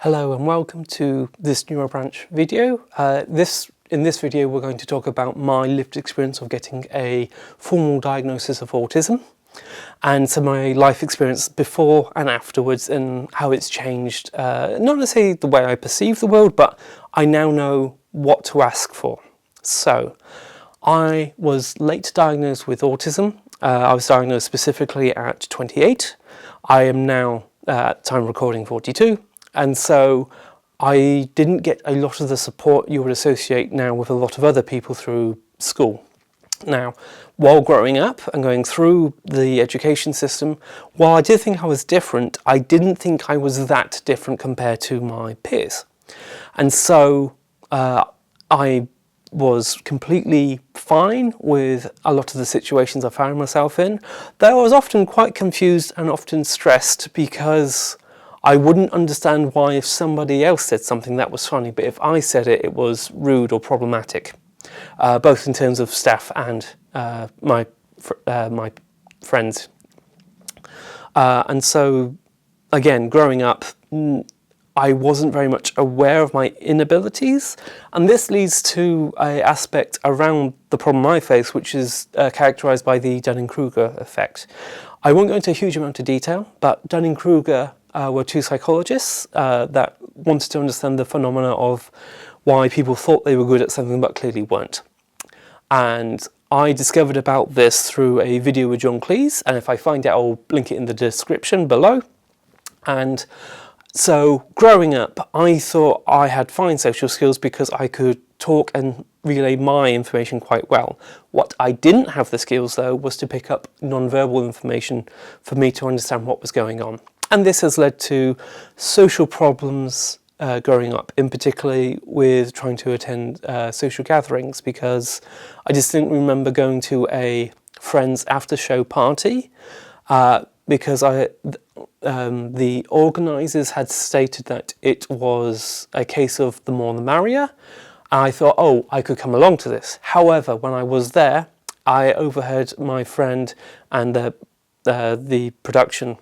Hello and welcome to this Neurobranch video. In this video we're going to talk about my lived experience of getting a formal diagnosis of autism and some of my life experience before and afterwards and how it's changed, not necessarily the way I perceive the world, but I now know what to ask for. So I was late diagnosed with autism. I was diagnosed specifically at 28. I am now, at the time of recording, 42. And so I didn't get a lot of the support you would associate now with a lot of other people through school. Now, while growing up and going through the education system, while I did think I was different, I didn't think I was that different compared to my peers. And so I was completely fine with a lot of the situations I found myself in, though I was often quite confused and often stressed because I wouldn't understand why if somebody else said something that was funny, but if I said it, it was rude or problematic, both in terms of staff and my friends. And so, again, growing up, I wasn't very much aware of my inabilities, and this leads to an aspect around the problem I face, which is characterised by the Dunning Krugger effect. I won't go into a huge amount of detail, but Dunning Krugger were two psychologists that wanted to understand the phenomena of why people thought they were good at something but clearly weren't. And I discovered about this through a video with John Cleese, and if I find it, I'll link it in the description below. And so growing up, I thought I had fine social skills because I could talk and relay my information quite well. What I didn't have the skills though was to pick up non-verbal information for me to understand what was going on. And this has led to social problems growing up, in particularly with trying to attend social gatherings, because I distinctly remember going to a friend's after-show party because the organisers had stated that it was a case of the more the merrier. I thought, oh, I could come along to this. However, when I was there, I overheard my friend and the production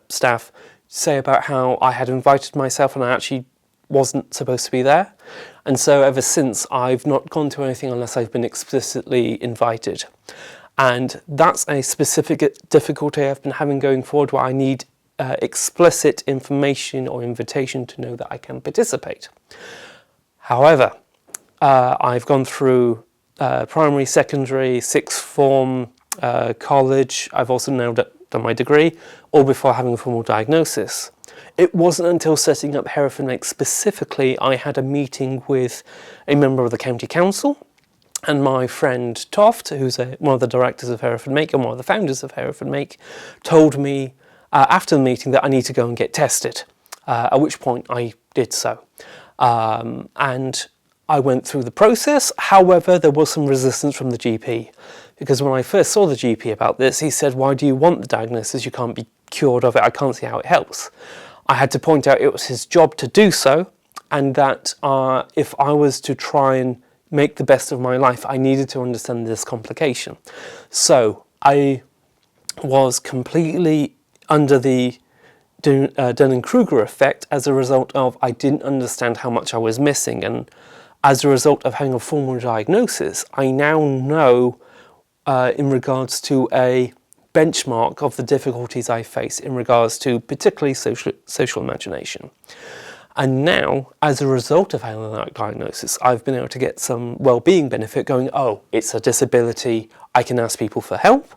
staff say about how I had invited myself and I actually wasn't supposed to be there. And so ever since, I've not gone to anything unless I've been explicitly invited. And that's a specific difficulty I've been having going forward, where I need explicit information or invitation to know that I can participate. However, I've gone through primary, secondary, sixth form, college. I've also now done my degree, all before having a formal diagnosis. It wasn't until setting up Hereford Make specifically, I had a meeting with a member of the county council, and my friend Toft, who's one of the directors of Hereford Make and one of the founders of Hereford Make, told me after the meeting that I need to go and get tested, at which point I did so. And I went through the process. However, there was some resistance from the GP, because when I first saw the GP about this, he said, why do you want the diagnosis? You can't be cured of it. I can't see how it helps. I had to point out it was his job to do so, and that if I was to try and make the best of my life, I needed to understand this complication. So I was completely under the Dunning Krugger effect as a result of I didn't understand how much I was missing, and as a result of having a formal diagnosis, I now know in regards to a benchmark of the difficulties I face in regards to particularly social imagination. And now, as a result of having that diagnosis, I've been able to get some well-being benefit going, oh, it's a disability, I can ask people for help.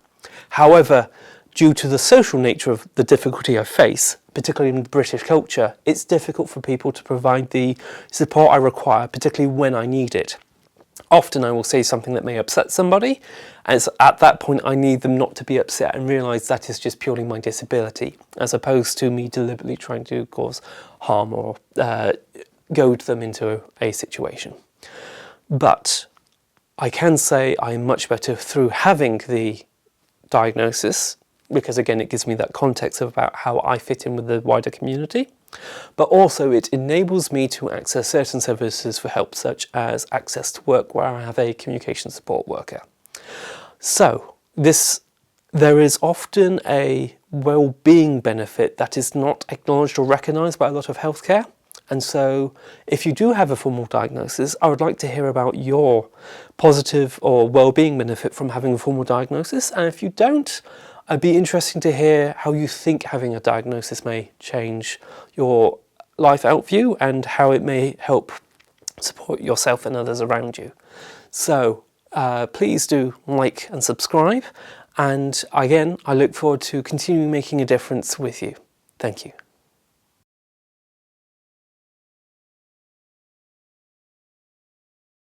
However, due to the social nature of the difficulty I face, particularly in the British culture, it's difficult for people to provide the support I require, particularly when I need it. Often I will say something that may upset somebody, and it's at that point I need them not to be upset and realise that is just purely my disability, as opposed to me deliberately trying to cause harm or goad them into a situation. But I can say I'm much better through having the diagnosis, because again it gives me that context about how I fit in with the wider community, but also it enables me to access certain services for help, such as access to work where I have a communication support worker. So there is often a well-being benefit that is not acknowledged or recognised by a lot of healthcare. And so if you do have a formal diagnosis, I would like to hear about your positive or well-being benefit from having a formal diagnosis. And if you don't, I'd be interested to hear how you think having a diagnosis may change your life outview and how it may help support yourself and others around you. So please do like and subscribe. And again, I look forward to continuing making a difference with you. Thank you.